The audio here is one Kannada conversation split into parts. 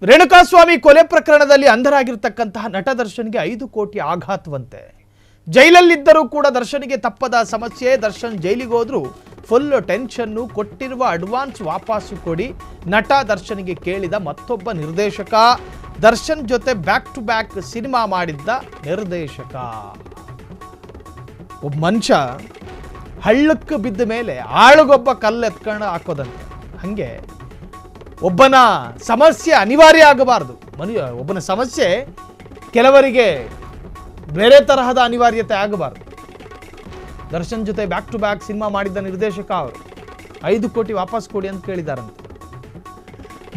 ರೇಣುಕಾಸ್ವಾಮಿ ಕೊಲೆ ಪ್ರಕರಣದಲ್ಲಿ ಅಂಧರಾಗಿರ್ತಕ್ಕಂತಹ ನಟ ದರ್ಶನ್ಗೆ 5 ಕೋಟಿ ಆಘಾತವಂತೆ. ಜೈಲಲ್ಲಿದ್ದರೂ ಕೂಡ ದರ್ಶನ್ಗೆ ತಪ್ಪದ ಸಮಸ್ಯೆ. ದರ್ಶನ್ ಜೈಲಿಗೆ ಹೋದ್ರು ಫುಲ್ ಟೆನ್ಷನ್. ಕೊಟ್ಟಿರುವ ಅಡ್ವಾನ್ಸ್ ವಾಪಸ್ಸು ಕೊಡಿ ನಟ ದರ್ಶನ್ಗೆ ಕೇಳಿದ ಮತ್ತೊಬ್ಬ ನಿರ್ದೇಶಕ. ದರ್ಶನ್ ಜೊತೆ ಬ್ಯಾಕ್ ಟು ಬ್ಯಾಕ್ ಸಿನಿಮಾ ಮಾಡಿದ್ದ ನಿರ್ದೇಶಕ. ಒಬ್ಬ ಮನುಷ್ಯ ಹಳ್ಳಕ್ಕೆ ಬಿದ್ದ ಮೇಲೆ ಆಳುಗೊಬ್ಬ ಕಲ್ಲು ಎತ್ಕೊಂಡು ಹಾಕೋದಂತೆ. ಹಂಗೆ ಒಬ್ಬನ ಸಮಸ್ಯೆ ಅನಿವಾರ್ಯ ಆಗಬಾರದು. ಒಬ್ಬನ ಸಮಸ್ಯೆ ಕೆಲವರಿಗೆ ಬೇರೆ ತರಹದ ಅನಿವಾರ್ಯತೆ ಆಗಬಾರದು. ದರ್ಶನ್ ಜೊತೆ ಬ್ಯಾಕ್ ಟು ಬ್ಯಾಕ್ ಸಿನಿಮಾ ಮಾಡಿದ್ದ ನಿರ್ದೇಶಕ ಅವರು 5 ಕೋಟಿ ವಾಪಸ್ ಕೊಡಿ ಅಂತ ಕೇಳಿದಾರಂತೆ.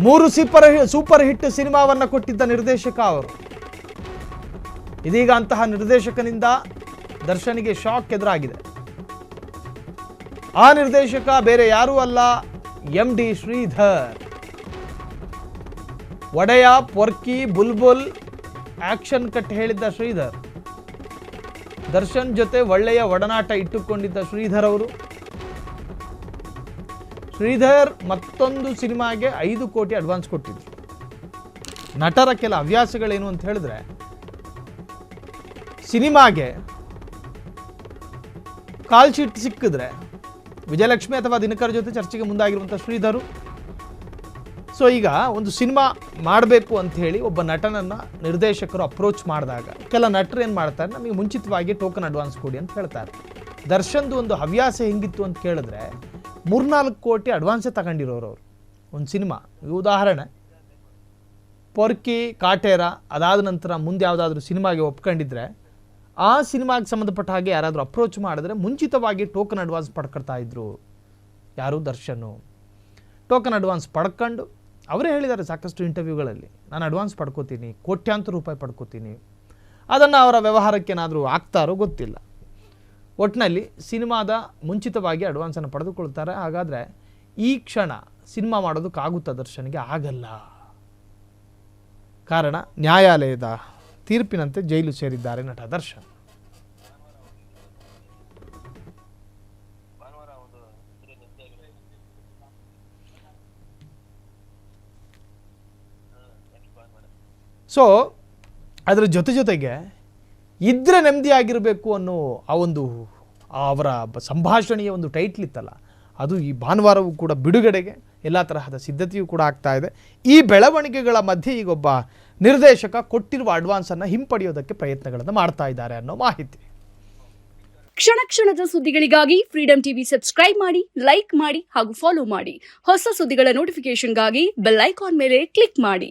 3 ಸೂಪರ್ ಹಿಟ್ ಸಿನಿಮಾವನ್ನ ಕೊಟ್ಟಿದ್ದ ನಿರ್ದೇಶಕ ಅವರು. ಇದೀಗ ಅಂತಹ ನಿರ್ದೇಶಕನಿಂದ ದರ್ಶನ್ಗೆ ಶಾಕ್ ಎದುರಾಗಿದೆ. ಆ ನಿರ್ದೇಶಕ ಬೇರೆ ಯಾರೂ ಅಲ್ಲ, MD ಶ್ರೀಧರ್. ಒಡೆಯ, ಪೊರ್ಕಿ, ಬುಲ್ಬುಲ್, ಆಕ್ಷನ್ ಕಟ್ ಹೇಳಿದ್ದ ಶ್ರೀಧರ್. ದರ್ಶನ್ ಜೊತೆ ಒಳ್ಳೆಯ ಒಡನಾಟ ಇಟ್ಟುಕೊಂಡಿದ್ದ ಶ್ರೀಧರ್ ಅವರು. ಶ್ರೀಧರ್ ಮತ್ತೊಂದು ಸಿನಿಮಾಗೆ 5 ಕೋಟಿ ಅಡ್ವಾನ್ಸ್ ಕೊಟ್ಟಿದ್ರು. ನಟರ ಕೆಲ ಹವ್ಯಾಸಗಳೇನು ಅಂತ ಹೇಳಿದ್ರೆ, ಸಿನಿಮಾಗೆ ಕಾಲ್ ಶೀಟ್ ಸಿಕ್ಕಿದ್ರೆ ವಿಜಯಲಕ್ಷ್ಮಿ ಅಥವಾ ದಿನಕರ್ ಜೊತೆ ಚರ್ಚೆಗೆ ಮುಂದಾಗಿರುವಂಥ ಶ್ರೀಧರು. ಸೊ ಈಗ ಒಂದು ಸಿನಿಮಾ ಮಾಡಬೇಕು ಅಂತ ಹೇಳಿ ಒಬ್ಬ ನಟನನ್ನು ನಿರ್ದೇಶಕರು ಅಪ್ರೋಚ್ ಮಾಡಿದಾಗ ಕೆಲ ನಟರು ಏನು ಮಾಡ್ತಾರೆ, ನಮಗೆ ಮುಂಚಿತವಾಗಿ ಟೋಕನ್ ಅಡ್ವಾನ್ಸ್ ಕೊಡಿ ಅಂತ ಹೇಳ್ತಾರೆ. ದರ್ಶನ್ದು ಒಂದು ಹವ್ಯಾಸ ಹೆಂಗಿತ್ತು ಅಂತ ಕೇಳಿದ್ರೆ 3-4 ಕೋಟಿ ಅಡ್ವಾನ್ಸೇ ತಗೊಂಡಿರೋರು ಅವರು ಒಂದು ಸಿನಿಮಾ. ಉದಾಹರಣೆ ಪೊರ್ಕಿ, ಕಾಟೇರ ಅದಾದ ನಂತರ ಮುಂದೆ ಯಾವುದಾದ್ರೂ ಸಿನಿಮಾಗೆ ಒಪ್ಕೊಂಡಿದ್ರೆ ಆ ಸಿನಿಮಾಗೆ ಸಂಬಂಧಪಟ್ಟ ಹಾಗೆ ಯಾರಾದರೂ ಅಪ್ರೋಚ್ ಮಾಡಿದ್ರೆ ಮುಂಚಿತವಾಗಿ ಟೋಕನ್ ಅಡ್ವಾನ್ಸ್ ಪಡ್ಕೊಳ್ತಾ ಇದ್ರು. ಯಾರು? ದರ್ಶನು. ಟೋಕನ್ ಅಡ್ವಾನ್ಸ್ ಪಡ್ಕೊಂಡು ಅವರೇ ಹೇಳಿದ್ದಾರೆ ಸಾಕಷ್ಟು ಇಂಟರ್ವ್ಯೂಗಳಲ್ಲಿ, ನಾನು ಅಡ್ವಾನ್ಸ್ ಪಡ್ಕೋತೀನಿ, ಕೋಟ್ಯಾಂತರ ರೂಪಾಯಿ ಪಡ್ಕೋತೀನಿ. ಅದನ್ನು ಅವರ ವ್ಯವಹಾರಕ್ಕೇನಾದರೂ ಆಗ್ತಾರೋ ಗೊತ್ತಿಲ್ಲ. ಒಟ್ಟಿನಲ್ಲಿ ಸಿನಿಮಾದ ಮುಂಚಿತವಾಗಿ ಅಡ್ವಾನ್ಸನ್ನು ಪಡೆದುಕೊಳ್ತಾರೆ. ಹಾಗಾದರೆ ಈ ಕ್ಷಣ ಸಿನಿಮಾ ಮಾಡೋದಕ್ಕಾಗುತ್ತಾ ದರ್ಶನ್ಗೆ? ಆಗಲ್ಲ. ಕಾರಣ ನ್ಯಾಯಾಲಯದ ತೀರ್ಪಿನಂತೆ ಜೈಲು ಸೇರಿದ್ದಾರೆ ನಟ ದರ್ಶನ್. ಸೊ ಅದರ ಜೊತೆಗೆ ಇದ್ರೆ ನೆಮ್ಮದಿಯಾಗಿರಬೇಕು ಅನ್ನೋ ಅವರ ಸಂಭಾಷಣೆಯ ಒಂದು ಟೈಟ್ಲ್ ಇತ್ತಲ್ಲ, ಅದು ಈ ಭಾನುವಾರವೂ ಕೂಡ ಬಿಡುಗಡೆಗೆ ಎಲ್ಲ ತರಹದ ಸಿದ್ಧತೆಯೂ ಕೂಡ ಆಗ್ತಾ ಇದೆ. ಈ ಬೆಳವಣಿಗೆಗಳ ಮಧ್ಯೆ ಈಗೊಬ್ಬ ನಿರ್ದೇಶಕ ಕೊಟ್ಟಿರುವ ಅಡ್ವಾನ್ಸನ್ನು ಹಿಂಪಡೆಯೋದಕ್ಕೆ ಪ್ರಯತ್ನಗಳನ್ನು ಮಾಡ್ತಾ ಇದ್ದಾರೆ ಅನ್ನೋ ಮಾಹಿತಿ. ಕ್ಷಣ ಕ್ಷಣದ ಸುದ್ದಿಗಳಿಗಾಗಿ ಫ್ರೀಡಂ ಟಿವಿ ಸಬ್ಸ್ಕ್ರೈಬ್ ಮಾಡಿ, ಲೈಕ್ ಮಾಡಿ ಹಾಗೂ ಫಾಲೋ ಮಾಡಿ. ಹೊಸ ಸುದ್ದಿಗಳ ನೋಟಿಫಿಕೇಶನ್ಗಾಗಿ ಬೆಲ್ ಐಕಾನ್ ಮೇಲೆ ಕ್ಲಿಕ್ ಮಾಡಿ.